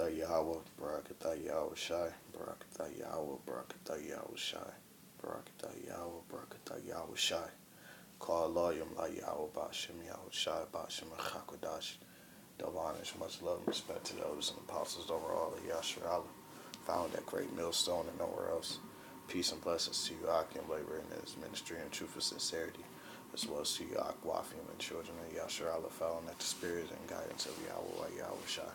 Barakatah Yahawah, Barakatah Yahawashi, Barakatah Yahawah, Barakatah Yahawashi, Barakatah Yahawah, Barakatah Yahawashi. Call Loyam La Yahawah Bashim Yahawashi Bashim Chakadash. Double honors, much love and respect to those and apostles over all of Yahshua found that great millstone and nowhere else. Peace and blessings to you, Ak, and labor in his ministry and truth and sincerity, as well as to you, Ak, Wafim, and children of Yahshua found that the spirit and guidance of Yahweh, Yahawashi.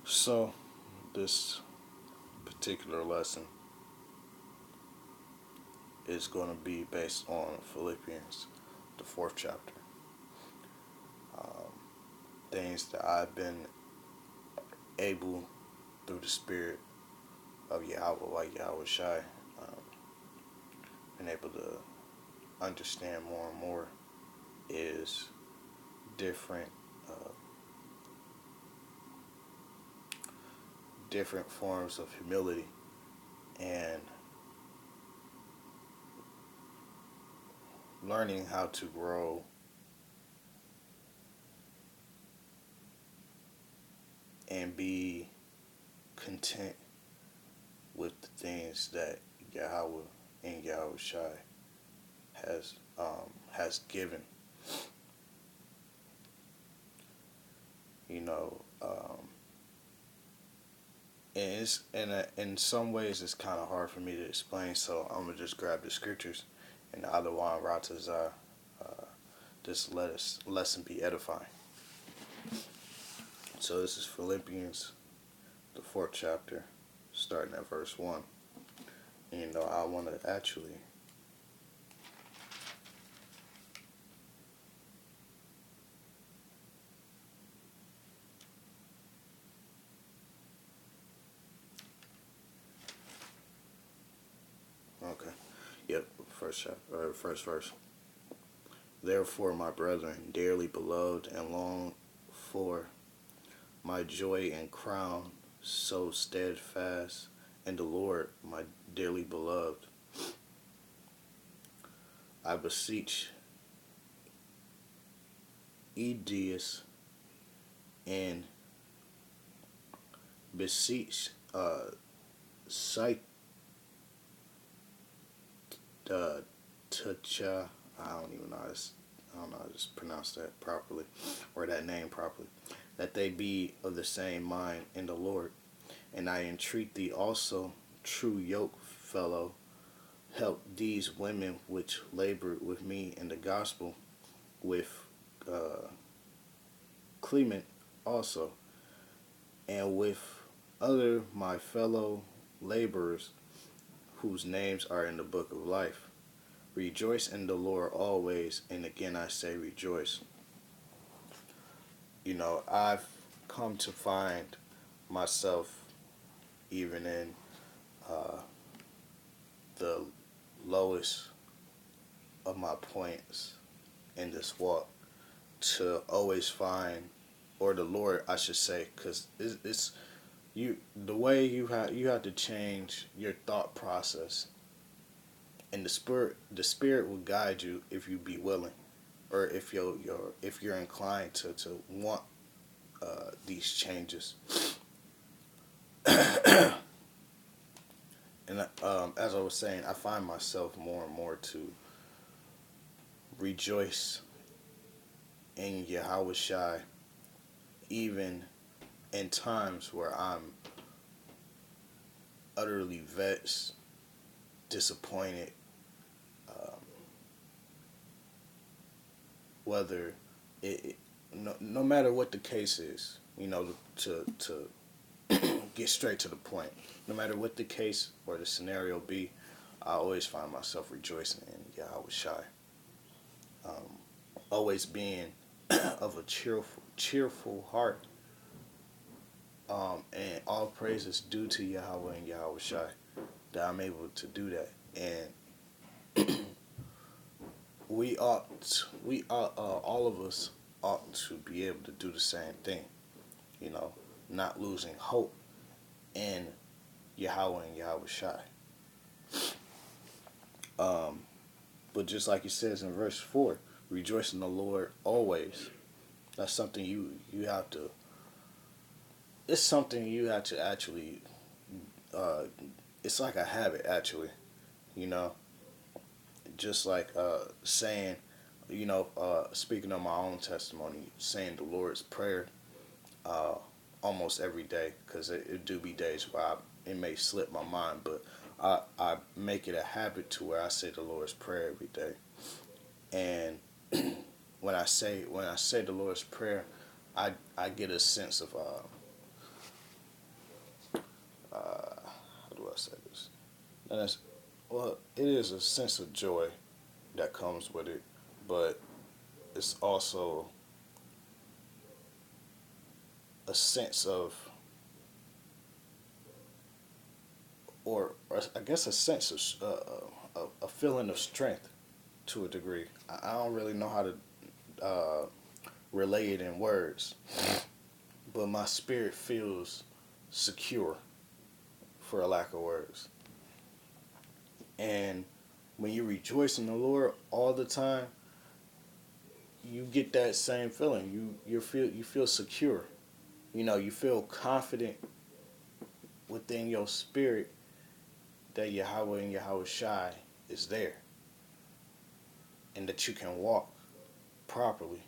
So, this particular lesson is going to be based on Philippians, the 4th chapter. Things that I've been able, through the spirit of Yahweh, Yahawashi, been able to understand more and more is different different forms of humility and learning how to grow and be content with the things that Yahawah and Yahawashi has given. You know, and it's in some ways it's kind of hard for me to explain. So I'm gonna just grab the scriptures and the Adawan Ratazah. Just let us lesson be edifying. So this is Philippians, the 4th chapter, starting at verse 1. And, you know, I want to actually okay. Yep, first chapter, or first verse. Therefore, my brethren, dearly beloved and longed for, my joy and crown, so steadfast in the Lord, my dearly beloved, I beseech Edius and beseech Sight Tucha. I don't even know how to pronounce that properly or that name properly. That they be of the same mind in the Lord. And I entreat thee also, true yoke fellow, help these women which labored with me in the gospel, with Clement also, and with other my fellow laborers whose names are in the book of life. Rejoice in the Lord always, and again I say rejoice. You know, I've come to find myself even in the lowest of my points in this walk to always find, or the Lord I should say, because it's you, the way you have to change your thought process, and the spirit will guide you if you be willing, or if you're inclined to want these changes. And as I was saying, I find myself more and more to rejoice in Yahawashi, even in times where I'm utterly vexed, disappointed, whether no matter what the case is, you know, to get straight to the point. No matter what the case or the scenario be, I always find myself rejoicing in Yahawashi. Always being of a cheerful heart. And all praises due to Yahweh and Yahawashi that I'm able to do that. And all of us ought to be able to do the same thing. You know, not losing hope in Yahweh and Yahawashi. But just like it says in verse 4, rejoice in the Lord always. That's something you have to it's something you have to actually. Uh, it's like a habit, actually. You know, just like saying, speaking of my own testimony, saying the Lord's Prayer uh, almost every day, because it do be days where it may slip my mind, but I make it a habit to where I say the Lord's Prayer every day. And when I say the Lord's Prayer, I get a sense of how do I say this? And it's, well, it is a sense of joy that comes with it, but it's also a sense of, or I guess a sense of a feeling of strength to a degree. I don't really know how to relay it in words, but my spirit feels secure, for a lack of words. And when you rejoice in the Lord all the time, you get that same feeling. You feel secure. You feel confident within your spirit that Yahawah and Yahawashi is there, and that you can walk properly,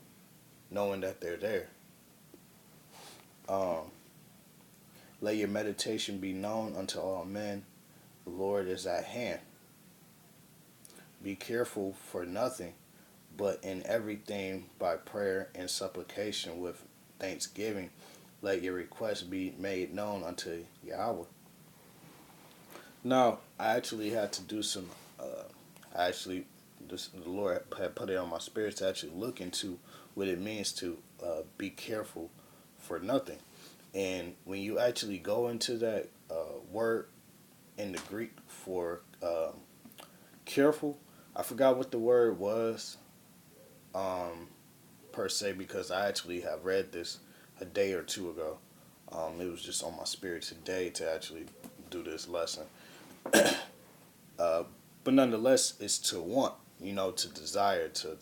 knowing that they're there. Um, Let your meditation be known unto all men. The Lord is at hand. Be careful for nothing, but in everything by prayer and supplication with thanksgiving, let your requests be made known unto Yahweh. Now, I actually had to do some. I actually, the Lord had put it on my spirit to actually look into what it means to be careful for nothing. And when you actually go into that word in the Greek for careful, I forgot what the word was um, per se, because I actually have read this a day or two ago. It was just on my spirit today to actually do this lesson. uh, but nonetheless, it's to want, to desire, to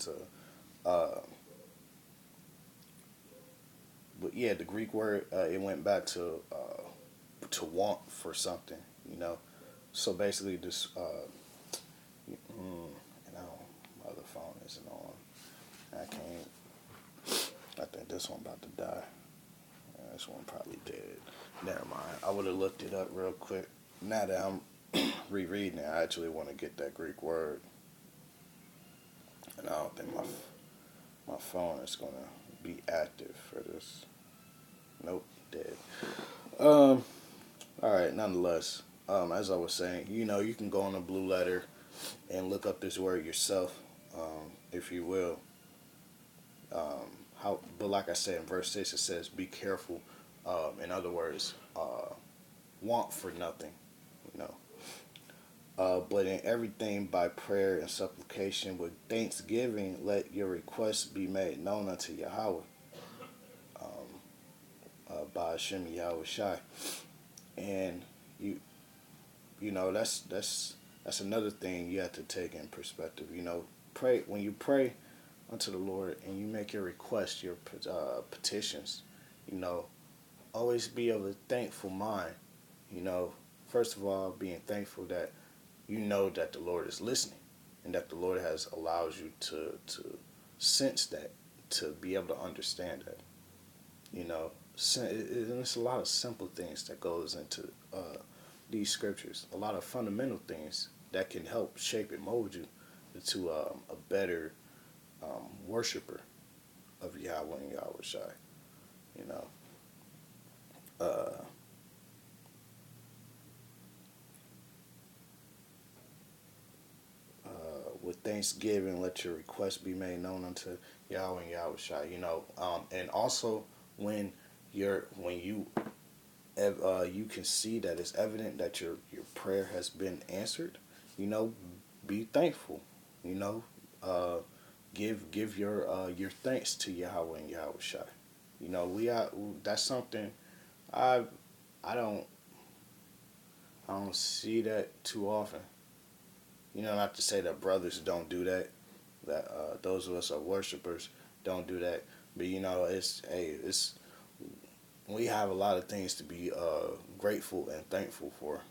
uh, but yeah, the Greek word, it went back to want for something, you know. So basically, this and my other phone isn't on. I can't. I think this one about to die. This one probably dead. Never mind. I would have looked it up real quick. Now that I'm rereading it, I actually want to get that Greek word, and I don't think my phone is gonna be active for this. Nope, dead. Um. All right. Nonetheless, as I was saying, you can go on a blue letter and look up this word yourself, if you will. But like I said in verse 6, it says, "Be careful." In other words, want for nothing. You know. But in everything by prayer and supplication with thanksgiving, let your requests be made known unto Yahawah, by Hashem Yahawashi. And you you know that's another thing you have to take in perspective. Pray when you pray unto the Lord and you make your requests, your petitions. You know, always be of a thankful mind. You know, first of all, being thankful that you know that the Lord is listening, and that the Lord has allowed you to sense that, to be able to understand that. You know, and it's a lot of simple things that goes into these scriptures. A lot of fundamental things that can help shape and mold you into a better worshiper of Yahweh and Yahweh Shai. You know, uh, with thanksgiving, let your requests be made known unto Yahweh and Yahweh Shai. And also when you can see that it's evident that your prayer has been answered. You know, be thankful. You know, uh, give your thanks to Yahweh and Yahweh Shai. That's something I I don't I don't see that too often. Not to say that brothers don't do that, that those of us are worshipers don't do that, but it's we have a lot of things to be grateful and thankful for.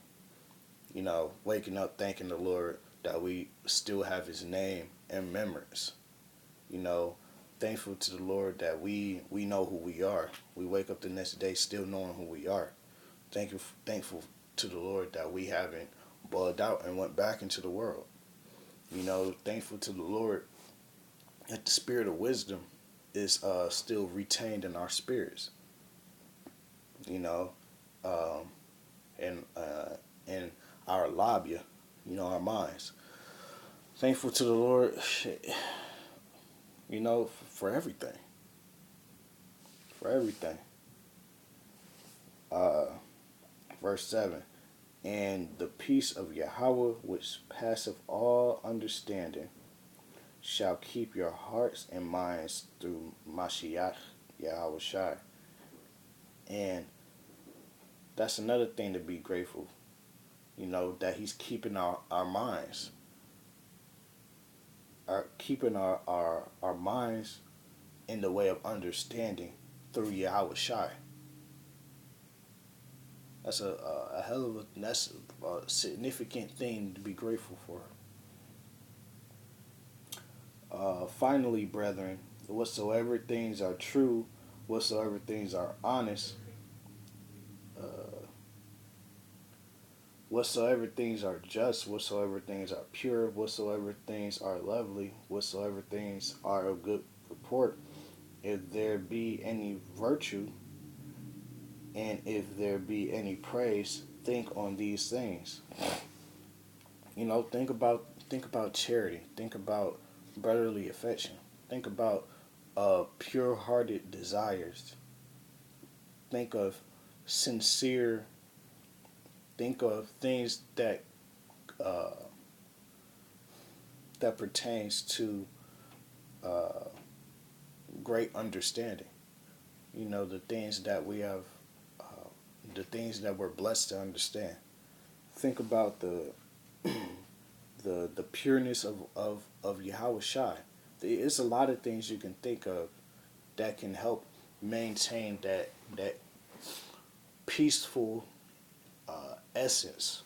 You know, waking up thanking the Lord that we still have His name and remembrance. You know, thankful to the Lord that we know who we are. We wake up the next day still knowing who we are. Thankful to the Lord that we haven't bugged out and went back into the world. You know, thankful to the Lord that the spirit of wisdom is still retained in our spirits. You know, um, and in our labia, you know, our minds. Thankful to the Lord, you know, for everything, for everything. Uh, Verse 7. And the peace of Yahawah, which passeth all understanding, shall keep your hearts and minds through Mashiach Yahawashi. And that's another thing to be grateful, you know, that He's keeping our minds, keeping our minds in the way of understanding through Yahawashi. That's a hell of that's a significant thing to be grateful for. Finally, brethren, whatsoever things are true, whatsoever things are honest, uh, whatsoever things are just, whatsoever things are pure, whatsoever things are lovely, whatsoever things are of good report, if there be any virtue, and if there be any praise, think on these things. You know, think about charity. Think about brotherly affection. Think about pure-hearted desires. Think of sincere. Think of things uh, that pertains to uh, great understanding. You know, the things that we have, the things that we're blessed to understand. Think about the pureness of Yahweh Shai. There's a lot of things you can think of that can help maintain that peaceful essence.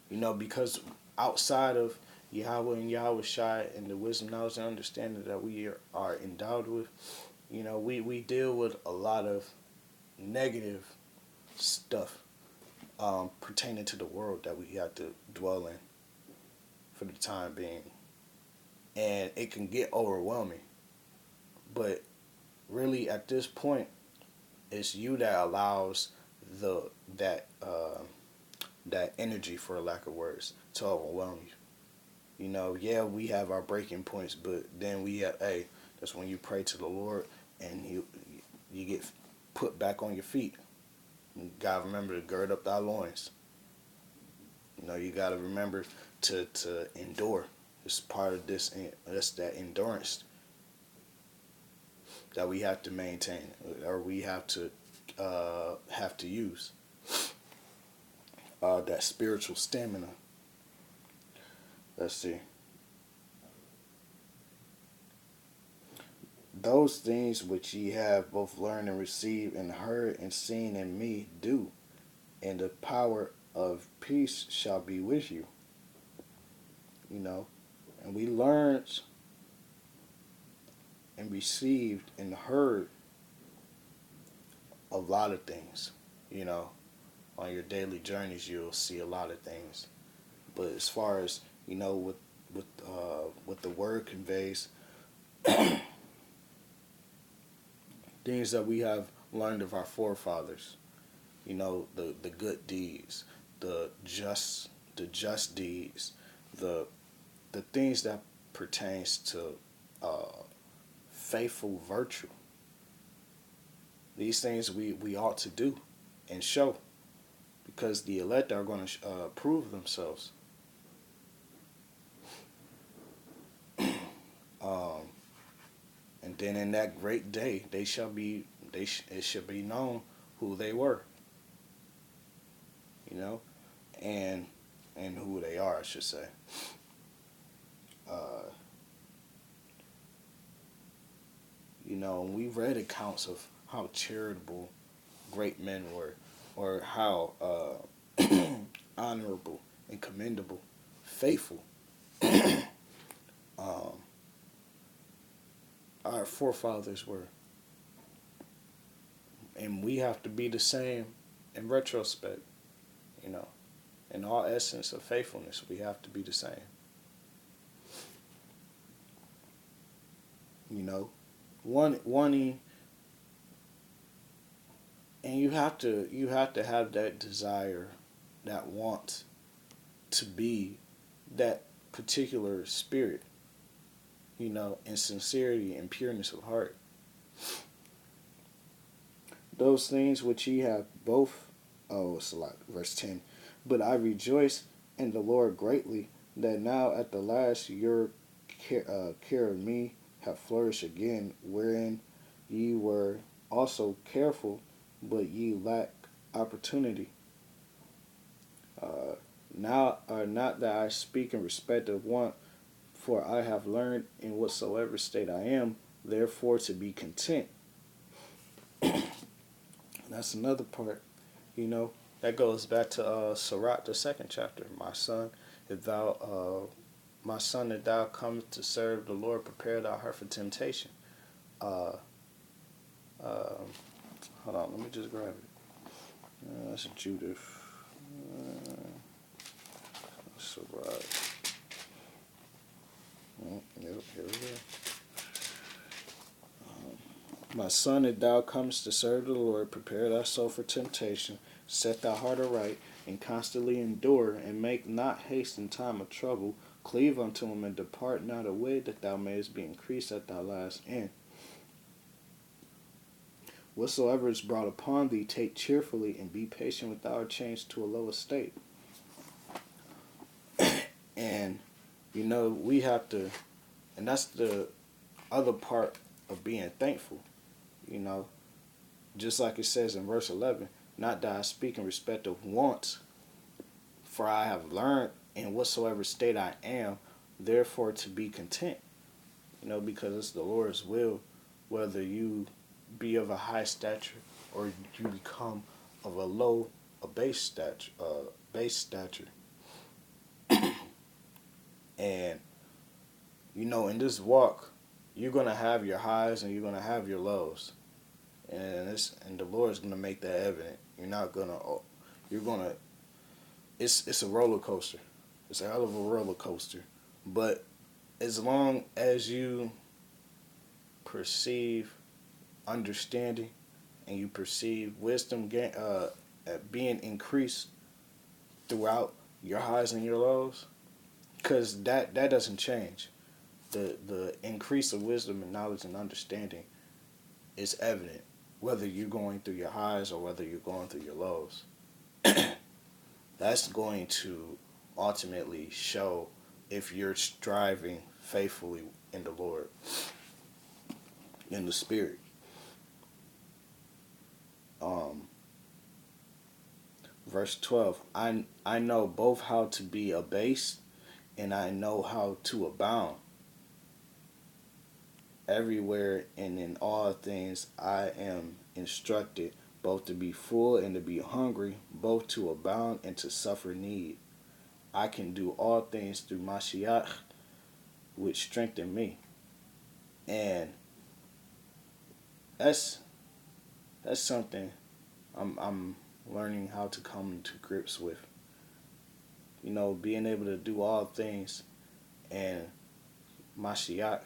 You know, because outside of Yahweh and Yahweh Shai and the wisdom, knowledge, and understanding that we are endowed with, you know, we deal with a lot of negative stuff pertaining to the world that we have to dwell in for the time being. And it can get overwhelming. But really, at this point, it's you that allows the that energy, for lack of words, to overwhelm you. You know, yeah, we have our breaking points, but then we have, hey, that's when you pray to the Lord and you get put back on your feet. You gotta remember to gird up thy loins. You know, you gotta remember to endure. It's part of this. That's that endurance that we have to maintain, or we have to use that spiritual stamina. Let's see. Those things which ye have both learned and received and heard and seen in me do, and the power of peace shall be with you. You know, and we learned and received and heard a lot of things. You know, on your daily journeys, you'll see a lot of things. But as far as you know, what the word conveys, things that we have learned of our forefathers. You know, the good deeds, the just deeds, the things that pertains to faithful virtue. These things we ought to do and show, because the elect are going to prove themselves. Um, and then in that great day, it should be known who they were. You know, and who they are, I should say. Uh, you know, and we read accounts of how charitable great men were, or how honorable and commendable, faithful um, our forefathers were. And we have to be the same in retrospect, you know. In all essence of faithfulness, we have to be the same. You know, wanting, and you have to have that desire, that want to be that particular spirit, you know, in sincerity and pureness of heart. Those things which ye have both, oh, it's a lot, verse 10. But I rejoice in the Lord greatly that now at the last your care of me have flourished again, wherein ye were also careful, but ye lack opportunity. Not that I speak in respect of want, for I have learned in whatsoever state I am, therefore to be content. That's another part, you know. That goes back to Sirach, the second chapter. My son, if thou comest to serve the Lord, prepare thy heart for temptation. Uh, uh, Hold on, let me just grab it. That's Judith. Sirach. Yep, here we go. My son, if thou comest to serve the Lord, prepare thy soul for temptation, set thy heart aright, and constantly endure, and make not haste in time of trouble. Cleave unto him, and depart not away, that thou mayest be increased at thy last end. Whatsoever is brought upon thee, take cheerfully, and be patient without a change to a low estate. And, you know, we have to, and that's the other part of being thankful. You know, just like it says in verse 11, not that I speak in respect of wants, for I have learned in whatsoever state I am, therefore to be content. You know, because it's the Lord's will, whether you be of a high stature or you become of a base stature. And, you know, in this walk, you're gonna have your highs and you're gonna have your lows, and the Lord's gonna make that evident. It's a roller coaster. It's a hell of a roller coaster. But as long as you perceive understanding and you perceive wisdom being increased throughout your highs and your lows, because that doesn't change. The increase of wisdom and knowledge and understanding is evident whether you're going through your highs or whether you're going through your lows. That's going to ultimately show if you're striving faithfully in the Lord, in the Spirit. Verse 12, I know both how to be abased and I know how to abound. Everywhere and in all things I am instructed, both to be full and to be hungry, both to abound and to suffer need. I can do all things through Mashiach, which strengthen me. And that's something I'm learning how to come to grips with. You know, being able to do all things and Mashiach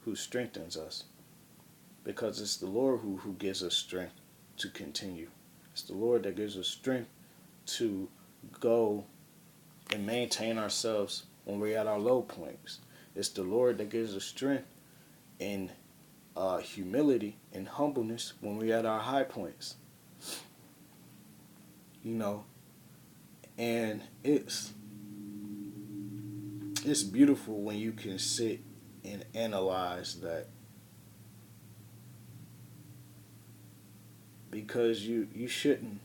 who strengthens us. Because it's the Lord who gives us strength to continue. It's the Lord that gives us strength to go and maintain ourselves when we're at our low points. It's the Lord that gives us strength in humility and humbleness when we're at our high points. You know, and it's beautiful when you can sit and analyze that, because you shouldn't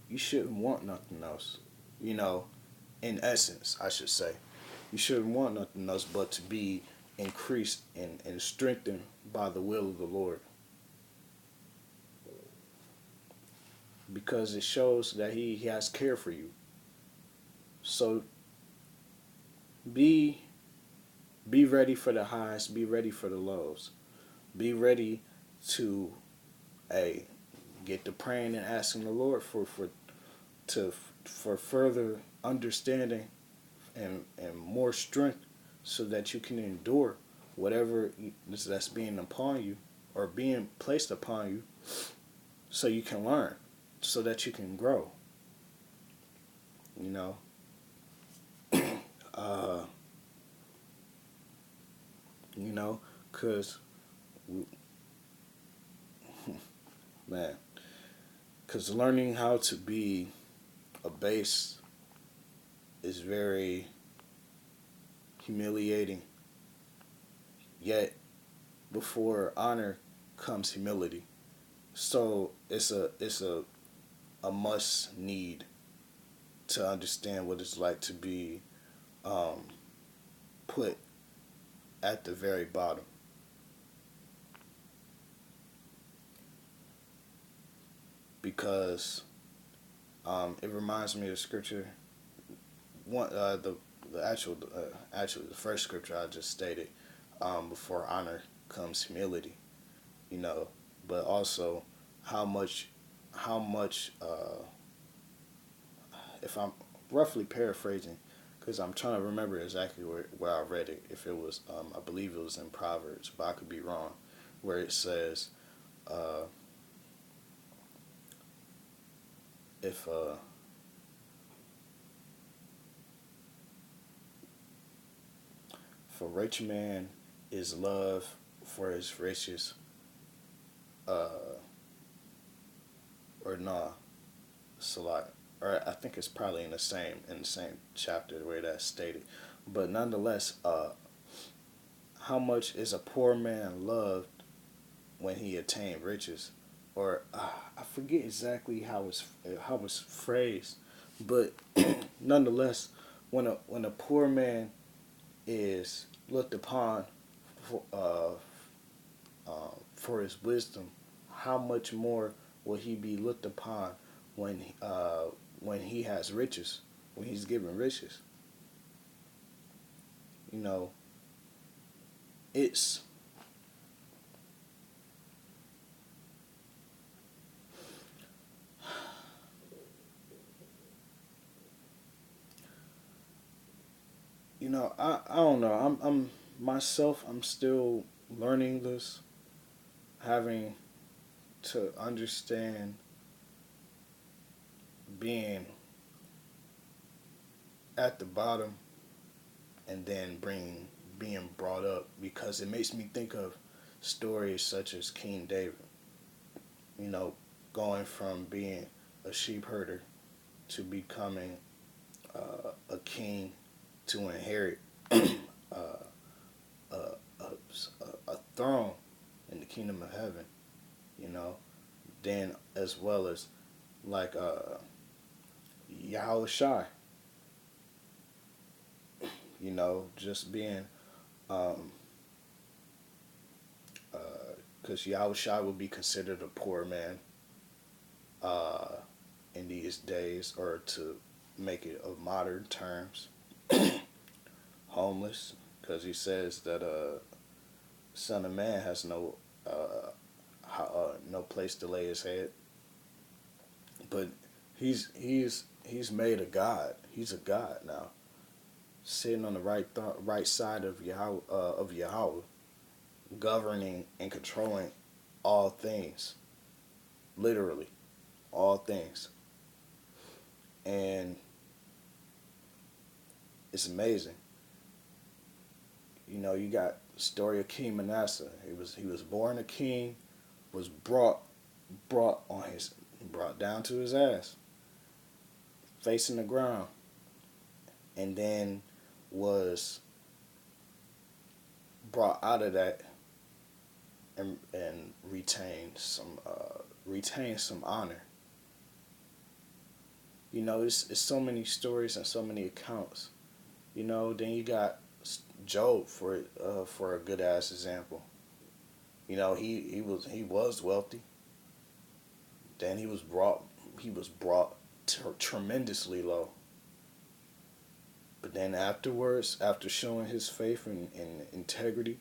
want nothing else. You know, in essence, I should say, you shouldn't want nothing else but to be increased and strengthened by the will of the Lord. because it shows that he has care for you. So be be ready for the highs, be ready for the lows. Be ready to a get to praying and asking the Lord to for further understanding and more strength so that you can endure whatever that's being upon you or being placed upon you so you can learn so that you can grow, you know. uh you know, cuz man, cuz learning how to be a base is very humiliating, yet before honor comes humility. So it's a must need to understand what it's like to be um, put at the very bottom, because it reminds me of scripture. One actually the first scripture I just stated, before honor comes humility, you know, but also how much how much if I'm roughly paraphrasing, because I'm trying to remember exactly where I read it. If it was, I believe it was in Proverbs, but I could be wrong, where it says, uh, if a rich man is loved for his riches, uh, or nah, it's a lot, or I think it's probably in the same chapter where that's stated, but nonetheless, how much is a poor man loved when he attained riches, or I forget exactly how it's phrased, but nonetheless, when a poor man is looked upon for his wisdom, how much more will he be looked upon when he has riches, when he's given riches? You know, it's I don't know. I'm myself. I'm still learning this, having to understand being at the bottom and then being brought up, because it makes me think of stories such as King David. You know, going from being a sheep herder to becoming a king to inherit uh, a, a throne in the kingdom of heaven. You know, then as well as like Yahawashi, you know, just being um, because Yahushua would be considered a poor man uh, in these days, or to make it of modern terms, homeless, because he says that Son of Man has no place to lay his head, but he's made a god. He's a god now, sitting on the right side of Yahawah, governing and controlling all things, literally all things, and it's amazing. You know, you got the story of King Manasseh. He was born a king, was brought on his brought down to his ass, facing the ground, and then was brought out of that and retained some honor. You know, it's so many stories and so many accounts. You know, then you got Job for a good ass example. You know, he was wealthy. Then he was brought tremendously low. But then afterwards, after showing his faith and integrity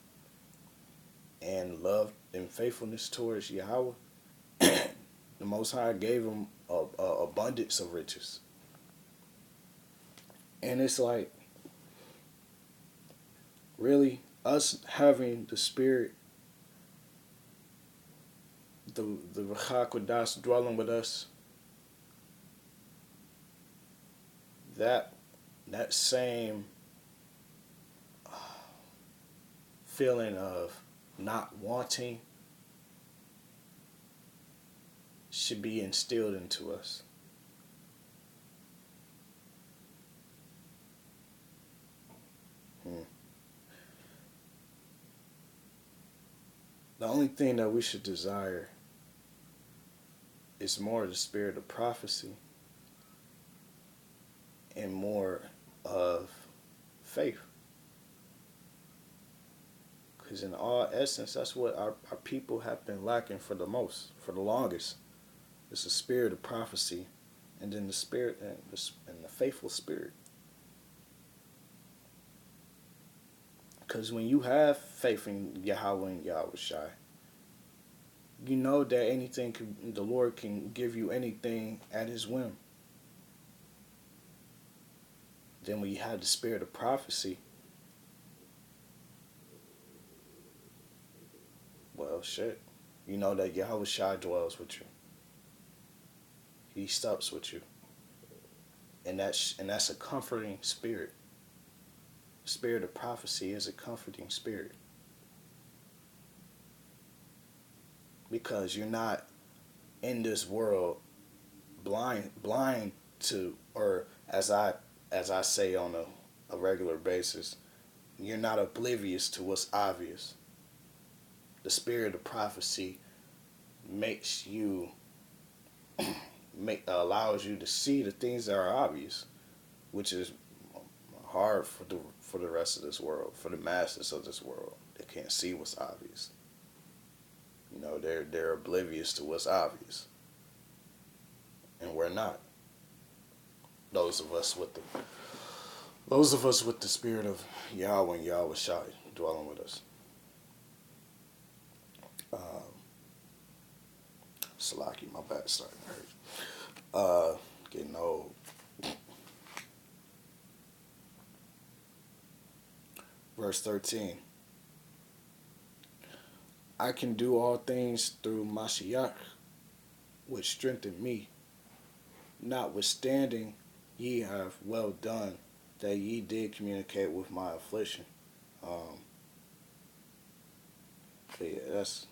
and love and faithfulness towards Yahawah, the Most High gave him a abundance of riches. And it's like, really, us having the spirit, the Ruach dwelling with us, that same feeling of not wanting should be instilled into us. The only thing that we should desire is more of the spirit of prophecy and more of faith. Because in all essence, that's what our people have been lacking for the longest. It's the spirit of prophecy, and then the spirit and the faithful spirit. Because when you have faith in Yahawah and Yahawashi, you know that the Lord can give you anything at His whim. Then when you have the spirit of prophecy, well, shit, you know that Yahawashi dwells with you. He stops with you, and that's a comforting spirit. The spirit of prophecy is a comforting spirit, because you're not in this world blind to, or as I say on a regular basis, you're not oblivious to what's obvious. The spirit of prophecy makes you allows you to see the things that are obvious, which is hard for the rest of this world, for the masses of this world. They can't see what's obvious. You know, they're oblivious to what's obvious, and we're not. Those of us with the spirit of Yahweh and Yahawashi dwelling with us. Salaki, my back's starting to hurt. Getting old. Verse 13. I can do all things through Mashiach, which strengthened me. Notwithstanding, ye have well done that ye did communicate with my affliction. But that's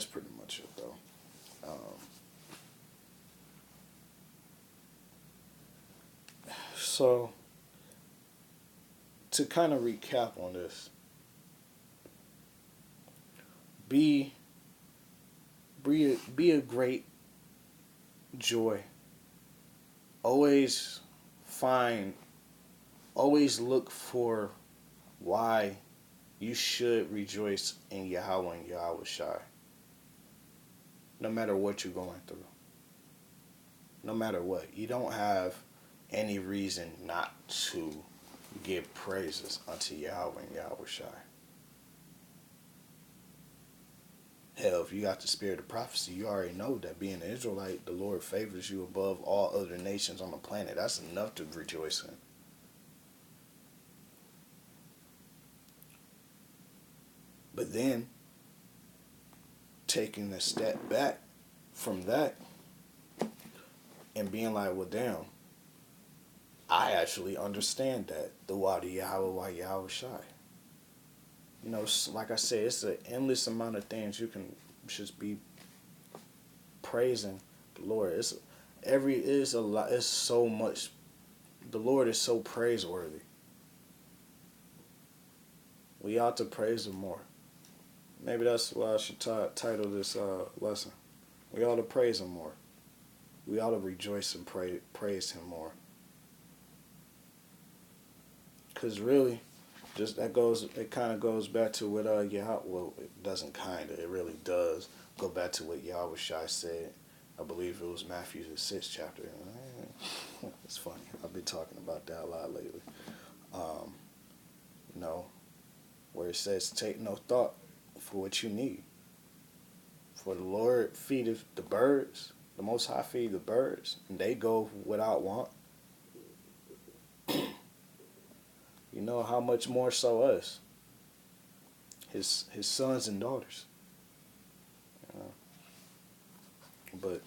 pretty much it, though. So, to kind of recap on this, be a great joy. Always look for why you should rejoice in Yahawah and Yahawashi. No matter what you're going through. No matter what. You don't have any reason not to give praises unto Yahawah and Yahawashi. Hell, if you got the spirit of prophecy, you already know that being an Israelite, the Lord favors you above all other nations on the planet. That's enough to rejoice in. But then, taking a step back from that and being like, well, damn, I actually understand that the Wadi Yahawah Yahawashi. You know, like I said, it's an endless amount of things you can just be praising the Lord. It's so much. The Lord is so praiseworthy. We ought to praise Him more. Maybe that's why I should title this lesson. We ought to praise Him more. We ought to rejoice and praise Him more. Because really, it kind of goes back to what Yahawah, well, it doesn't kind of, it really does go back to what Yahawashi said I believe it was Matthew the 6th chapter. It's funny. I've been talking about that a lot lately. Um, you know, where it says, take no thought for what you need. For the Lord feedeth the birds, the Most High feed the birds, and they go without want. You know how much more so us, his sons and daughters. You know? But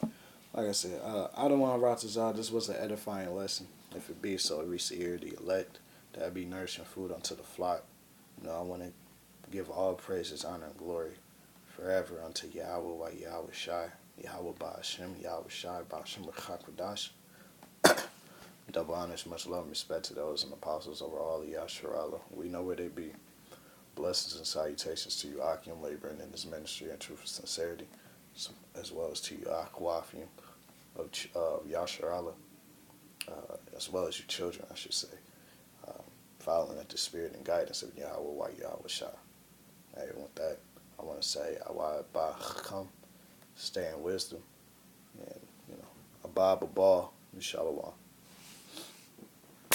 like I said, I don't want to rot this out. This was an edifying lesson. If it be so, it reach the ear of the elect, that be nourishing food unto the flock. You know, I want to give all praises, honor, and glory forever unto Yahawah, Yahawashi, Yahawah Ba'ashem, Yahawashi, Ba'ashem Rachakadash. Double honors, much love and respect to those and apostles over all the Yasharallah. We know where they be. Blessings and salutations to you, Akim, laboring in this ministry in truth and sincerity, as well as to you, Akwafim of Yasharallah, as well as your children, I should say, following at the spirit and guidance of Yahawah, Yahawashi. Hey, with that, I want to say, Yahawah Ba'acham, stay in wisdom, and, Abba Babal, Shalom.